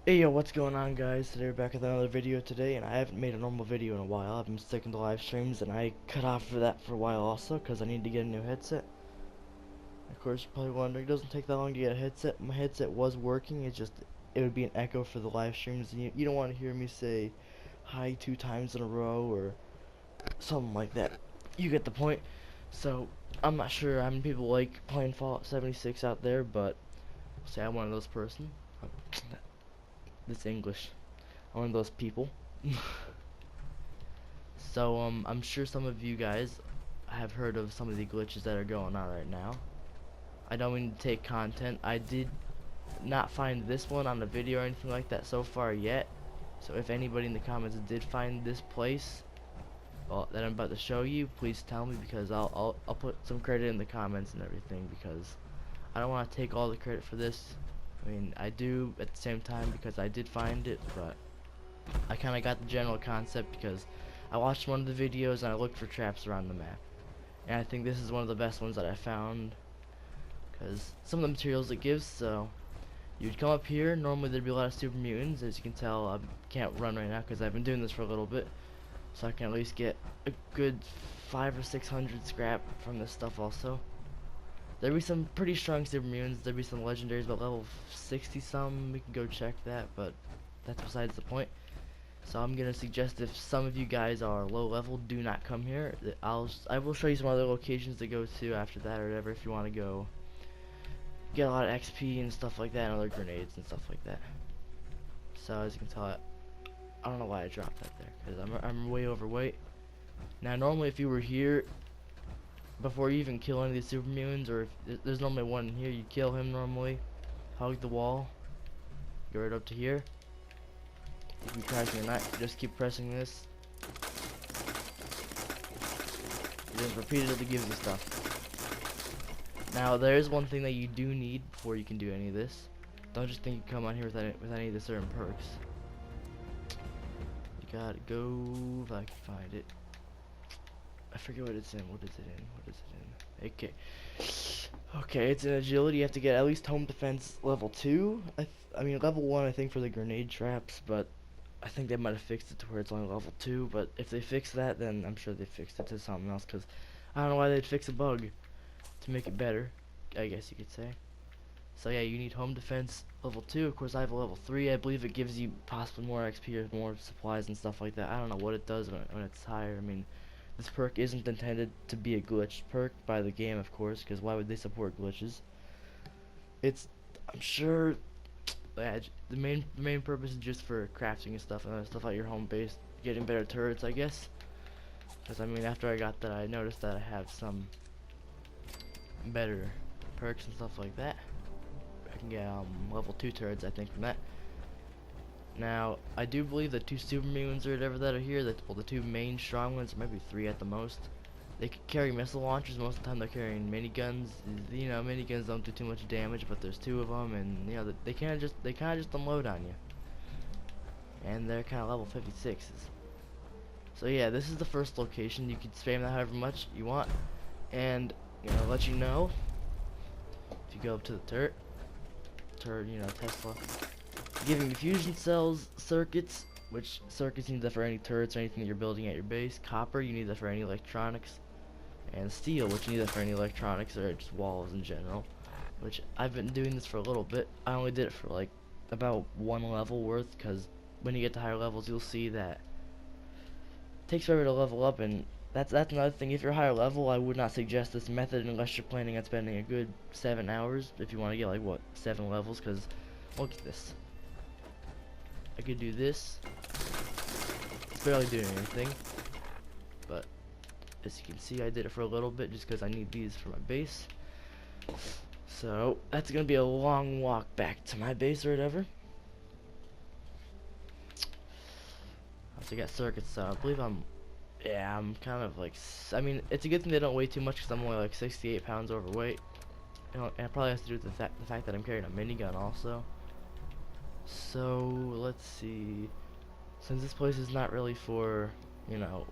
Hey yo, what's going on guys? Today we're back with another video today, and I haven't made a normal video in a while. I've been sticking to live streams, and I cut off for that for a while also, because I need to get a new headset. Of course, you're probably wondering, it doesn't take that long to get a headset. My headset was working, it's just, it would be an echo for the live streams, and you don't want to hear me say hi 2 times in a row, or something like that. You get the point. So, I'm not sure how many people like playing Fallout 76 out there, but, say I'm one of those person. This English. I'm one of those people. So I'm sure some of you guys have heard of some of the glitches that are going on right now. I don't mean to take content. I did not find this one on the video or anything like that so far yet. So if anybody in the comments did find this place, well, that I'm about to show you, please tell me, because I'll put some credit in the comments and everything, because I don't want to take all the credit for this. I mean, I do at the same time, because I did find it, but I kind of got the general concept because I watched one of the videos and I looked for traps around the map. And I think this is one of the best ones that I found, because some of the materials it gives. So you'd come up here, normally there'd be a lot of super mutants. As you can tell, I can't run right now because I've been doing this for a little bit, so I can at least get a good 500 or 600 scrap from this stuff also. There'd be some pretty strong super mutants, there'd be some legendaries about level 60 some, we can go check that, but that's besides the point. So I'm gonna suggest, if some of you guys are low level, do not come here. I will show you some other locations to go to after that or whatever, if you want to go get a lot of XP and stuff like that, and other grenades and stuff like that. So as you can tell, I don't know why I dropped that there, because I'm way overweight. Now normally if you were here before you even kill any of these super mutants, or if there's normally one in here, you kill him normally, hug the wall, go right up to here. If you pressing or not, just keep pressing this. It just repeatedly gives you stuff. Now there is one thing that you do need before you can do any of this. Don't just think you come on here with any of the certain perks. You gotta go, if I can find it. I forget what it's in. What is it in? What is it in? Okay. Okay, it's in agility. You have to get at least home defense level 2. I mean level 1 I think for the grenade traps, but I think they might have fixed it to where it's only level 2, but if they fix that, then I'm sure they fixed it to something else, because I don't know why they'd fix a bug to make it better, I guess you could say. So yeah, you need home defense level 2. Of course I have a level 3. I believe it gives you possibly more XP or more supplies and stuff like that. I don't know what it does when it's higher. I mean, this perk isn't intended to be a glitch perk by the game, of course, because why would they support glitches? It's, I'm sure, yeah, the main purpose is just for crafting and stuff at your home base, getting better turrets, I guess. Because I mean, after I got that, I noticed that I have some better perks and stuff like that. I can get level 2 turrets, I think, from that. Now, I do believe the 2 super mutants or whatever that are here, well, the 2 main strong ones, maybe 3 at the most. They can carry missile launchers. Most of the time they're carrying miniguns. You know, miniguns don't do too much damage, but there's 2 of them, and you know they kind of just unload on you. And they're kind of level 56s. So yeah, this is the first location. You can spam that however much you want, and let you know if you go up to the turret, Tesla, giving you fusion cells, circuits, which circuits you need that for any turrets or anything that you're building at your base. Copper, you need that for any electronics. And steel, which you need that for any electronics or just walls in general. Which I've been doing this for a little bit. I only did it for like about 1 level worth, because when you get to higher levels, you'll see that it takes forever to level up, and that's another thing. If you're higher level, I would not suggest this method unless you're planning on spending a good 7 hours if you want to get like 7 levels. Because look at this. I could do this. It's barely doing anything, but as you can see, I did it for a little bit just because I need these for my base. So that's gonna be a long walk back to my base or whatever. Also got circuits, so I believe I'm kind of like, I mean, it's a good thing they don't weigh too much, because I'm only like 68 pounds overweight. And it probably has to do with the fact that I'm carrying a minigun also. So let's see. Since this place is not really for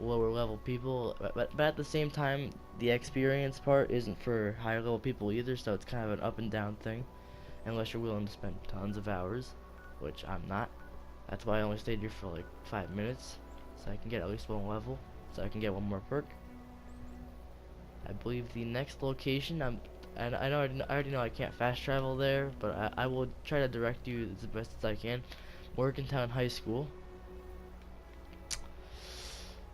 lower level people, but at the same time, the experience part isn't for higher level people either, so it's kind of an up and down thing, unless you're willing to spend tons of hours. which I'm not. That's why I only stayed here for like 5 minutes, so I can get at least one level, so I can get one more perk. I believe the next location, and I already know I can't fast travel there, but I will try to direct you as best as I can. Morgantown High School.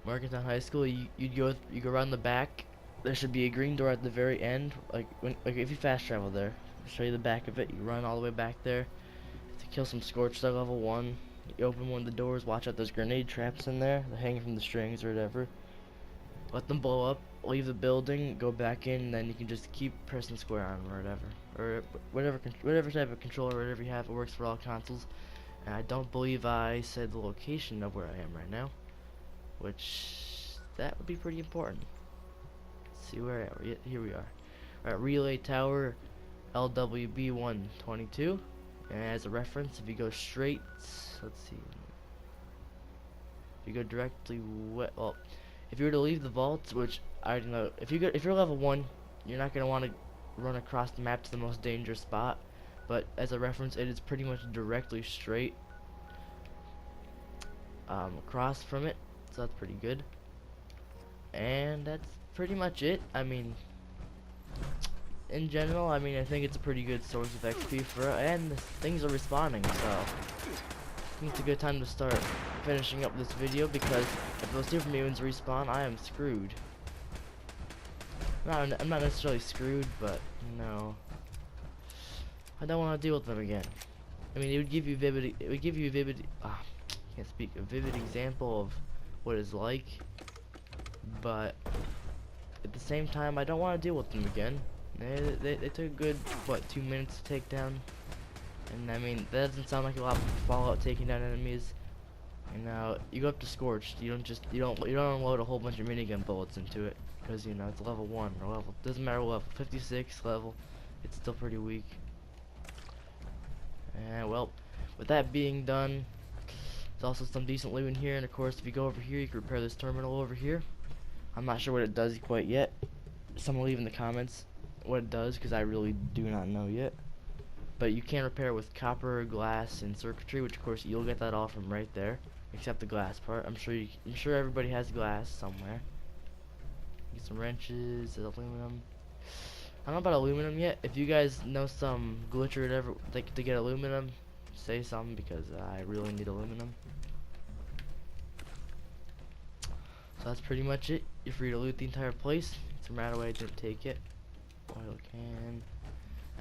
Morgantown High School. You go around the back. There should be a green door at the very end. Like if you fast travel there, I'll show you the back of it. You run all the way back there to kill some Scorched at level 1. You open one of the doors. Watch out, there's grenade traps in there. They're hanging from the strings or whatever. Let them blow up. Leave the building. Go back in. And then you can just keep pressing square on or whatever, or whatever type of controller, whatever you have. It works for all consoles. And I don't believe I said the location of where I am right now, which that would be pretty important. Let's see where here we are. Alright, Relay Tower, LWB 122. And as a reference, if you go straight, let's see. If you go directly well, if you were to leave the vaults, which I already know, if you're level 1, you're not gonna want to run across the map to the most dangerous spot. But as a reference, it is pretty much directly straight across from it, so that's pretty good. And that's pretty much it. I mean, in general, I mean, I think it's a pretty good source of XP for, and things are respawning, so I think it's a good time to start finishing up this video, because if those super mutants respawn, I am screwed. I'm not necessarily screwed, but no, I don't want to deal with them again. I mean, it would give you a vivid example of what it's like, but at the same time, I don't want to deal with them again. They took a good, what, 2 minutes to take down, and I mean, that doesn't sound like a lot of Fallout taking down enemies. And now you go up to Scorched. You don't unload a whole bunch of minigun bullets into it, because you know it's level 1 or level, doesn't matter what level, 56 level, it's still pretty weak. And well, with that being done, there's also some decent loot in here, and of course, if you go over here, you can repair this terminal over here. I'm not sure what it does quite yet. Someone leave in the comments what it does, because I really do not know yet. But you can repair it with copper, glass, and circuitry, which of course you'll get that all from right there, except the glass part. I'm sure everybody has glass somewhere. Get some wrenches, aluminum. I don't know about aluminum yet. If you guys know some glitch or whatever to get aluminum, say something, because I really need aluminum. So that's pretty much it. You're free to loot the entire place. It's a matter why I didn't take it. Oil can.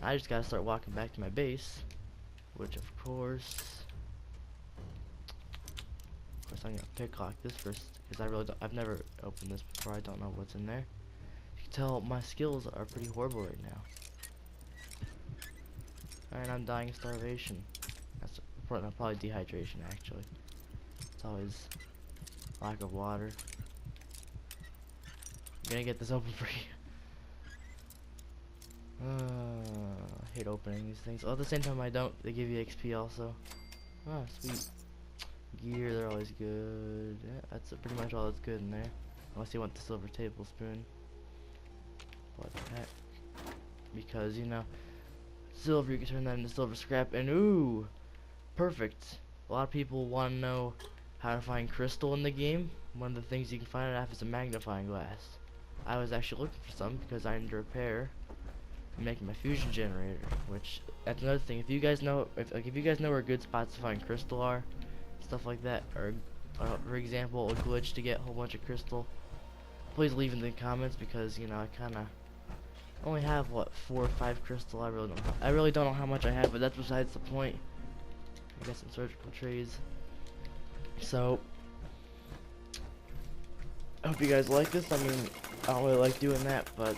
I just gotta start walking back to my base, which of course I'm gonna picklock this first, because I've never opened this before. I don't know what's in there. You can tell my skills are pretty horrible right now. And I'm dying of starvation. That's probably dehydration, actually. It's always lack of water. I'm gonna get this open for you. I hate opening these things. Oh, at the same time, I don't. They give you XP also. Oh, sweet. Gear, they're always good. Yeah, that's pretty much all that's good in there. Unless you want the silver tablespoon. What the heck? Because, you know, silver, you can turn that into silver scrap. And ooh, perfect. A lot of people want to know how to find crystal in the game. One of the things you can find it off is a magnifying glass. I was actually looking for some because I need to repair and make my fusion generator. Which, that's another thing. If you guys know, if you guys know where good spots to find crystal are, stuff like that, or for example, a glitch to get a whole bunch of crystal, please leave in the comments, because you know I kind of only have what 4 or 5 crystal. I really don't know how much I have, but that's besides the point. I got some surgical trays. So I hope you guys like this. I mean, I don't really like doing that, but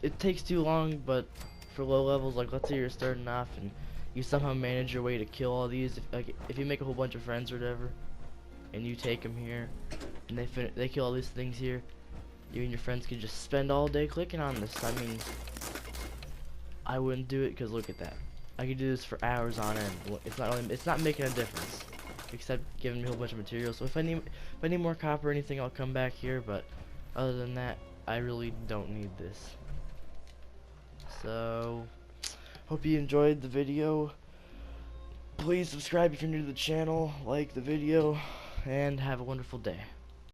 it takes too long. But for low levels, like let's say you're starting off and you somehow manage your way to kill all these. If you make a whole bunch of friends or whatever, and you take them here, and they kill all these things here, you and your friends could just spend all day clicking on this. I mean, I wouldn't do it, because look at that. I could do this for hours on end. It's not making a difference, except giving me a whole bunch of material. So if I need more copper or anything, I'll come back here. But other than that, I really don't need this. So hope you enjoyed the video. Please subscribe if you're new to the channel, like the video, and have a wonderful day.